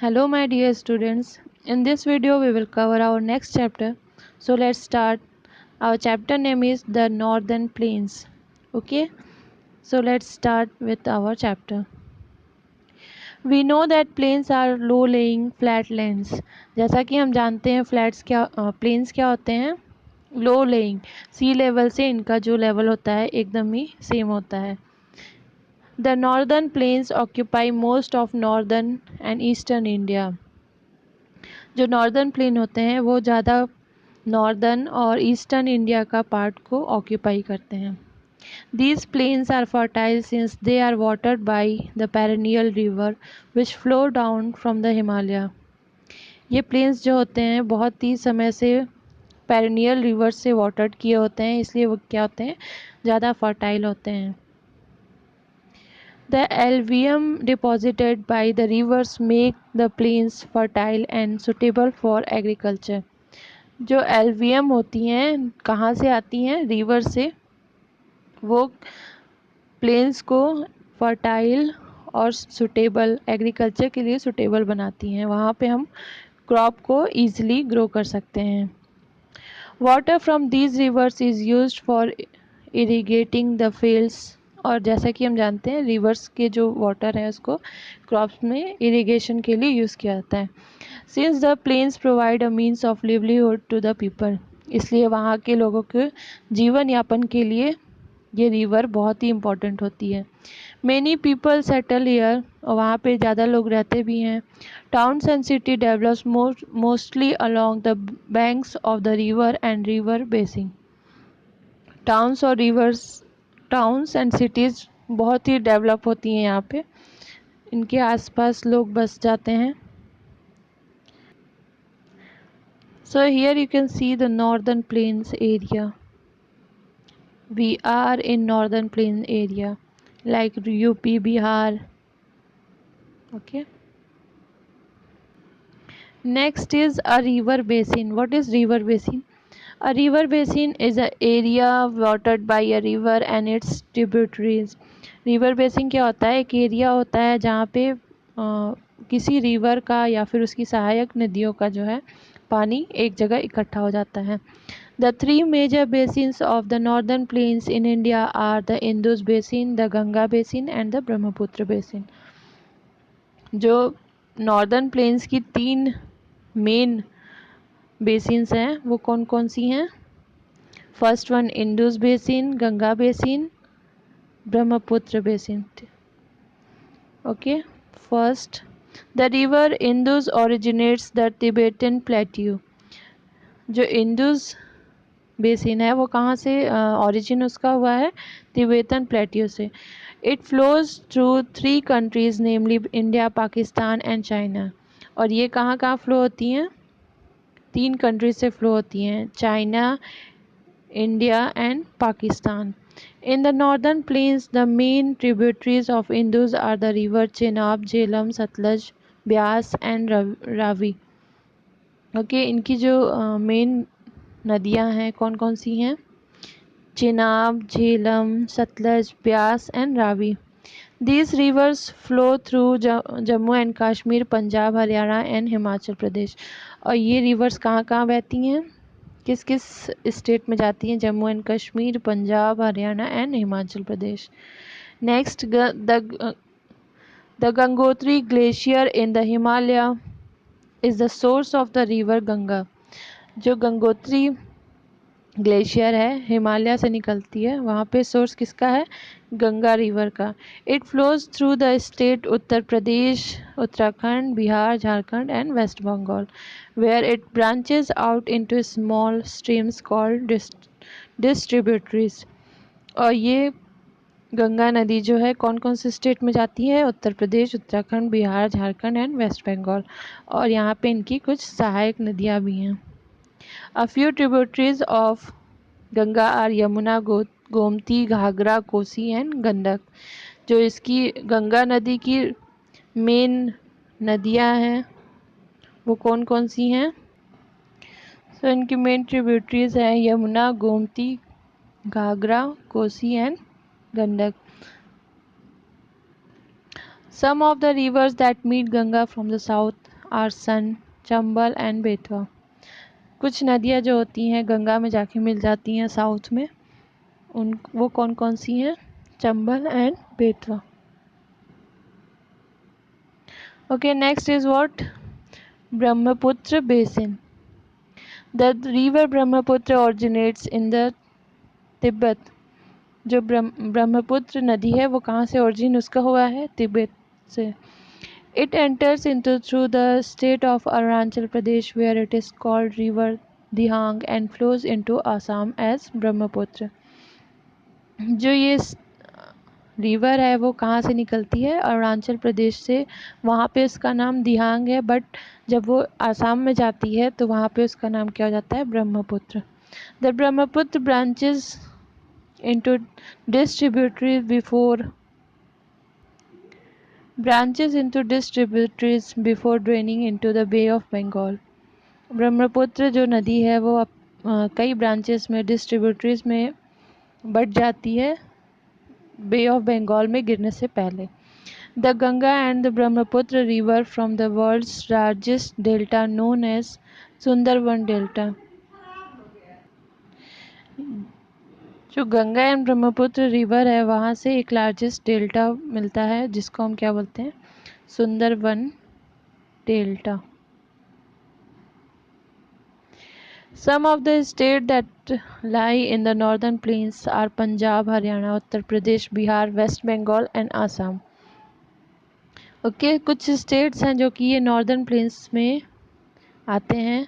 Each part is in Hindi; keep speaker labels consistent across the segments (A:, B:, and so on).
A: Hello, my dear students. In this video, we will cover our next chapter. So, let's start. Our chapter name is The Northern Plains. Okay, so let's start with our chapter. We know that plains are low lying flatlands. जैसा कि हम जानते हैं प्लेन्स क्या होते हैं, लो लेइंग, सी लेवल से इनका जो लेवल होता है एकदम ही सेम होता है. The northern plains occupy most of northern and eastern India. जो नॉर्दर्न प्लेन होते हैं वो ज़्यादा नॉर्दर्न और ईस्टर्न इंडिया का पार्ट को ऑक्यूपाई करते हैं. These plains are fertile since they are watered by the perennial river which flow down from the Himalaya. ये प्लेन्स जो होते हैं बहुत ही समय से पेरेनियल रिवर से वाटर्ड किए होते हैं, इसलिए वो क्या होते हैं, ज़्यादा फर्टाइल होते हैं. The alluvium deposited by the rivers make the plains fertile and suitable for agriculture. जो एल्वियम होती हैं कहाँ से आती हैं, रिवर से, वो प्लेन्स को फर्टाइल और सुटेबल, एग्रीकल्चर के लिए सुटेबल बनाती हैं. वहाँ पे हम क्रॉप को ईजिली ग्रो कर सकते हैं. Water from these rivers is used for irrigating the fields. और जैसा कि हम जानते हैं रिवर्स के जो वाटर है उसको क्रॉप्स में इरिगेशन के लिए यूज़ किया जाता है. Since the plains provide a means of livelihood to the people, इसलिए वहाँ के लोगों के जीवन यापन के लिए ये रिवर बहुत ही इम्पोर्टेंट होती है. मैनी पीपल सेटल हियर, और वहाँ पे ज़्यादा लोग रहते भी हैं. Towns and city develops mostly along the banks of the river and river basin. Towns and cities बहुत ही डेवलप होती हैं यहाँ पे, इनके आसपास लोग बस जाते हैं. So here you can see the northern plains area. We are in northern plain area like UP, Bihar. Okay. Next is a river basin. What is river basin? A river basin is an area watered by a river and its tributaries. River basin क्या होता है, एक एरिया होता है जहाँ पे किसी रिवर का या फिर उसकी सहायक नदियों का जो है पानी एक जगह इकट्ठा हो जाता है. The three major basins of the northern plains in India are the Indus basin, the Ganga basin and the Brahmaputra basin. जो नॉर्दर्न प्लेन्स की तीन मेन बेसिन्स हैं वो कौन कौन सी हैं? First one Indus basin, Ganga basin, Brahmaputra basin. Okay. First, the river Indus originates the Tibetan plateau. जो इंडस बेसिन है वो कहाँ से ओरिजिन उसका हुआ है? तिब्बतन प्लेट्यू से. It flows through 3 countries namely India, Pakistan and China. और ये कहाँ कहाँ फ्लो होती हैं? 3 कंट्रीज से फ्लो होती हैं, China, India and Pakistan. In the northern plains, the main tributaries of Indus are the river Chenab, Jhelum, Satluj, Byas and Ravi. Okay. इनकी जो मेन नदियां हैं कौन कौन सी हैं? Chenab, Jhelum, Sutlej, Beas and Ravi. These rivers flow through Jammu and Kashmir, Punjab, Haryana and Himachal Pradesh. और ये रिवर्स कहाँ कहाँ बहती हैं, किस किस स्टेट में जाती हैं? Jammu and Kashmir, Punjab, Haryana and Himachal Pradesh. Next, the Gangotri glacier in the Himalaya is the source of the river Ganga. जो गंगोत्री ग्लेशियर है हिमालय से निकलती है, वहाँ पे सोर्स किसका है? गंगा रिवर का. It flows through the state Uttar Pradesh, Uttarakhand, Bihar, Jharkhand and West Bengal, where it branches out into small streams called distributaries. और ये गंगा नदी जो है कौन कौन से स्टेट में जाती है? Uttar Pradesh, Uttarakhand, Bihar, Jharkhand and West Bengal. और यहाँ पे इनकी कुछ सहायक नदियाँ भी हैं. A few tributaries of Ganga are Yamuna, Gomti, Ghaghara, Kosi and Gandak. जो इसकी गंगा नदी की मेन नदियाँ हैं वो कौन कौन सी हैं? सो इनकी मेन ट्रिब्यूटरीज हैं Yamuna, Gomti, Ghaghara, Kosi and Gandak. Some of the rivers that meet Ganga from the south are Son, Chambal and Betwa. कुछ नदियाँ जो होती हैं गंगा में जाके मिल जाती हैं साउथ में, उन वो कौन कौन सी हैं? Chambal and Betwa. Okay, next is what? Brahmaputra basin. The river Brahmaputra originates in the Tibet. जो ब्रह्मपुत्र नदी है वो कहाँ से ओरिजिन उसका हुआ है? तिब्बत से। It enters into through the state of Arunachal Pradesh where it is called river Dihang and flows into Assam as Brahmaputra. जो ये रिवर है वो कहाँ से निकलती है? अरुणाचल प्रदेश से। वहाँ पे उसका नाम दिहांग है, बट जब वो आसाम में जाती है तो वहाँ पे उसका नाम क्या हो जाता है? Brahmaputra. The Brahmaputra branches into distributaries before draining into the Bay of Bengal. Brahmaputra जो नदी है वो कई ब्रांचेस में डिस्ट्रीब्यूटरीज में बट जाती है बे ऑफ बंगाल में गिरने से पहले। The Ganga and the Brahmaputra river from the world's largest delta known as Sundarban delta. जो गंगा एंड ब्रह्मपुत्र रिवर है वहाँ से एक लार्जेस्ट डेल्टा मिलता है जिसको हम क्या बोलते हैं? Sundarban delta. Some of the states that lie in the northern plains are Punjab, Haryana, Uttar Pradesh, Bihar, West Bengal and Assam. Okay, कुछ स्टेट्स हैं जो कि ये नॉर्दर्न प्लेन्स में आते हैं,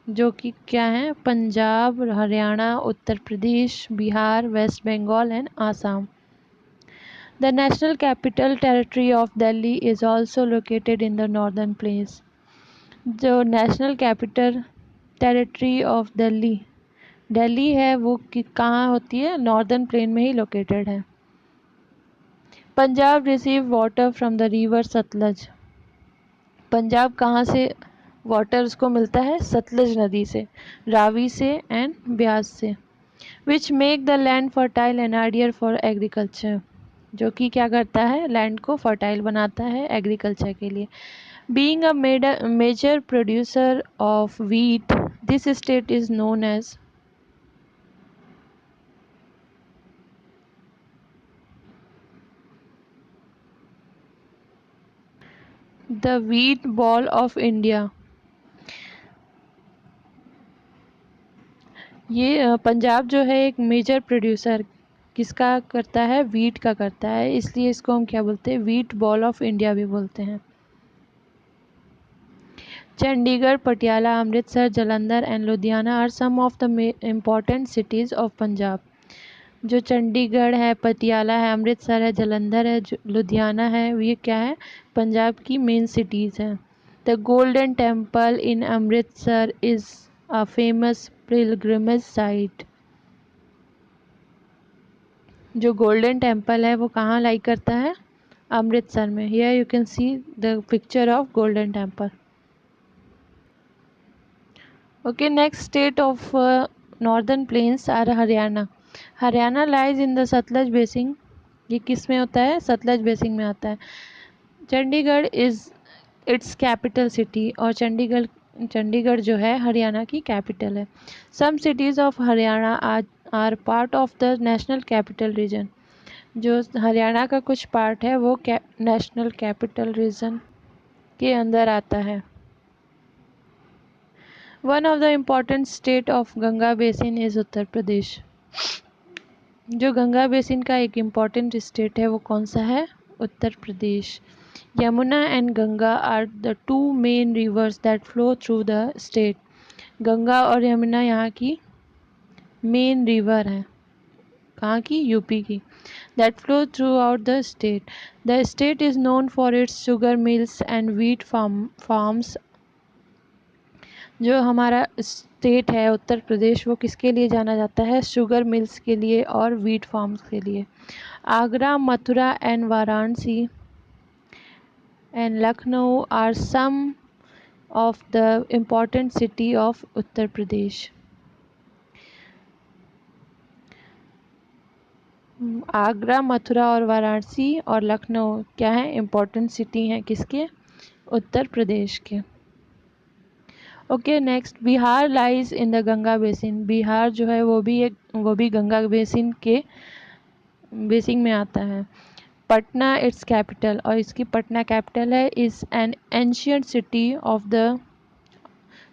A: जो कि क्या हैं? Punjab, Haryana, Uttar Pradesh, Bihar, west Bengal and Assam. The national capital territory of Delhi is also located in the northern plains. जो national capital territory of Delhi है वो कहाँ होती है? नॉर्दर्न प्लेन में ही लोकेटेड है। Punjab receive water from the river Sutlej. Punjab कहाँ से वाटर उसको मिलता है? सतलज नदी से, रावी से एंड ब्यास से। Which make the land fertile and ideal for agriculture. जो कि क्या करता है? लैंड को फर्टाइल बनाता है एग्रीकल्चर के लिए। Being a major producer of wheat, this state is known as the wheat ball of India. ये पंजाब जो है एक मेजर प्रोड्यूसर किसका करता है? वीट का करता है, इसलिए इसको हम क्या बोलते हैं? वीट बॉल ऑफ इंडिया भी बोलते हैं। Chandigarh, Patiala, Amritsar, Jalandhar and Ludhiana are some of the important cities of Punjab. जो चंडीगढ़ है, पटियाला है, अमृतसर है, जालंधर है, लुधियाना है, ये क्या है? पंजाब की मेन सिटीज़ हैं। The golden temple in Amritsar is a famous pilgrimage site. जो गोल्डन टेम्पल है वो कहाँ लाई करता है? अमृतसर में। Here you can see the picture of golden temple. Okay, next state of northern plains are Haryana. Haryana lies in the Sutlej basin. ये किस में होता है? सतलज बेसिन में आता है। Chandigarh is its capital city. और चंडीगढ़ जो है हरियाणा की कैपिटल है। Some cities of Haryana are part of the national capital region. जो हरियाणा का कुछ पार्ट है वो नेशनल कैपिटल रीजन के अंदर आता है। One of the important state of Ganga basin is Uttar Pradesh. जो गंगा बेसिन का एक इम्पॉर्टेंट स्टेट है वो कौन सा है? Uttar Pradesh. Yamuna and Ganga are the two main rivers that flow through the state. Ganga और यमुना यहाँ की मेन रिवर हैं। कहाँ की? यूपी की। That flow through out the state. The state is known for its sugar mills and wheat farms. जो हमारा स्टेट है उत्तर प्रदेश वो किसके लिए जाना जाता है? शुगर मिल्स के लिए और व्हीट फार्म्स के लिए। Agra, Mathura and Varanasi and Lucknow are some of the important city of Uttar Pradesh. Agra, Mathura और वाराणसी और लखनऊ क्या है, इम्पोर्टेंट सिटी हैं किसके, उत्तर प्रदेश के। Okay next, Bihar lies in the Ganga basin. Bihar जो है वो भी गंगा बेसिन के बेसिन में आता है। पटना इट्स कैपिटल, और इसकी पटना कैपिटल है। Is an ancient city of the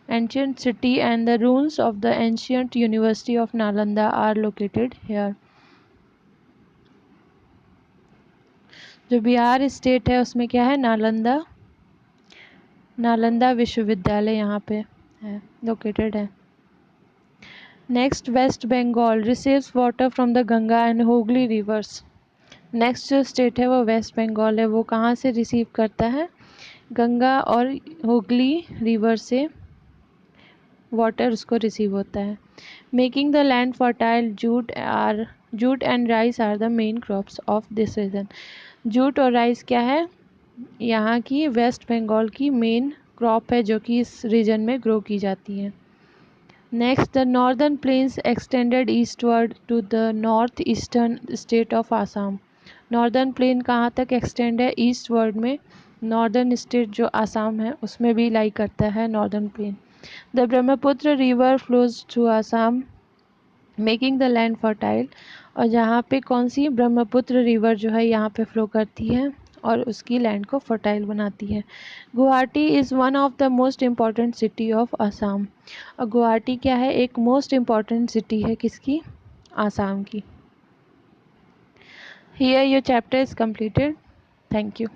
A: ancient city and the ruins of the ancient university of Nalanda are located here। जो बिहार स्टेट है उसमें क्या है, नालंदा विश्वविद्यालय यहाँ पे है, लोकेटेड है। Next, west Bengal receives water from the Ganga and Hooghly rivers. Next जो स्टेट है वो वेस्ट बंगाल है, वो कहाँ से रिसीव करता है, गंगा और हुगली रिवर से वाटर उसको रिसीव होता है। Making the land fertile, jute and rice are the main crops of this region. Jute और राइस क्या है, यहाँ की वेस्ट बंगाल की मेन क्रॉप है जो कि इस रीजन में ग्रो की जाती है। Next, the northern plains extended eastward to the north eastern state of Assam. Northern plain कहाँ तक एक्सटेंड है, ईस्टवर्ड में, नॉर्दर्न स्टेट जो आसाम है उसमें भी लाई करता है northern plain. The Brahmaputra river flows through Assam making the land fertile. और जहाँ पे कौन सी, ब्रह्मपुत्र रिवर जो है यहाँ पे फ्लो करती है और उसकी लैंड को फर्टाइल बनाती है। Guwahati is one of the most important city of Assam. और गुवाहाटी क्या है, एक मोस्ट इम्पॉर्टेंट सिटी है किसकी, आसाम की। Here your chapter is completed। Thank you.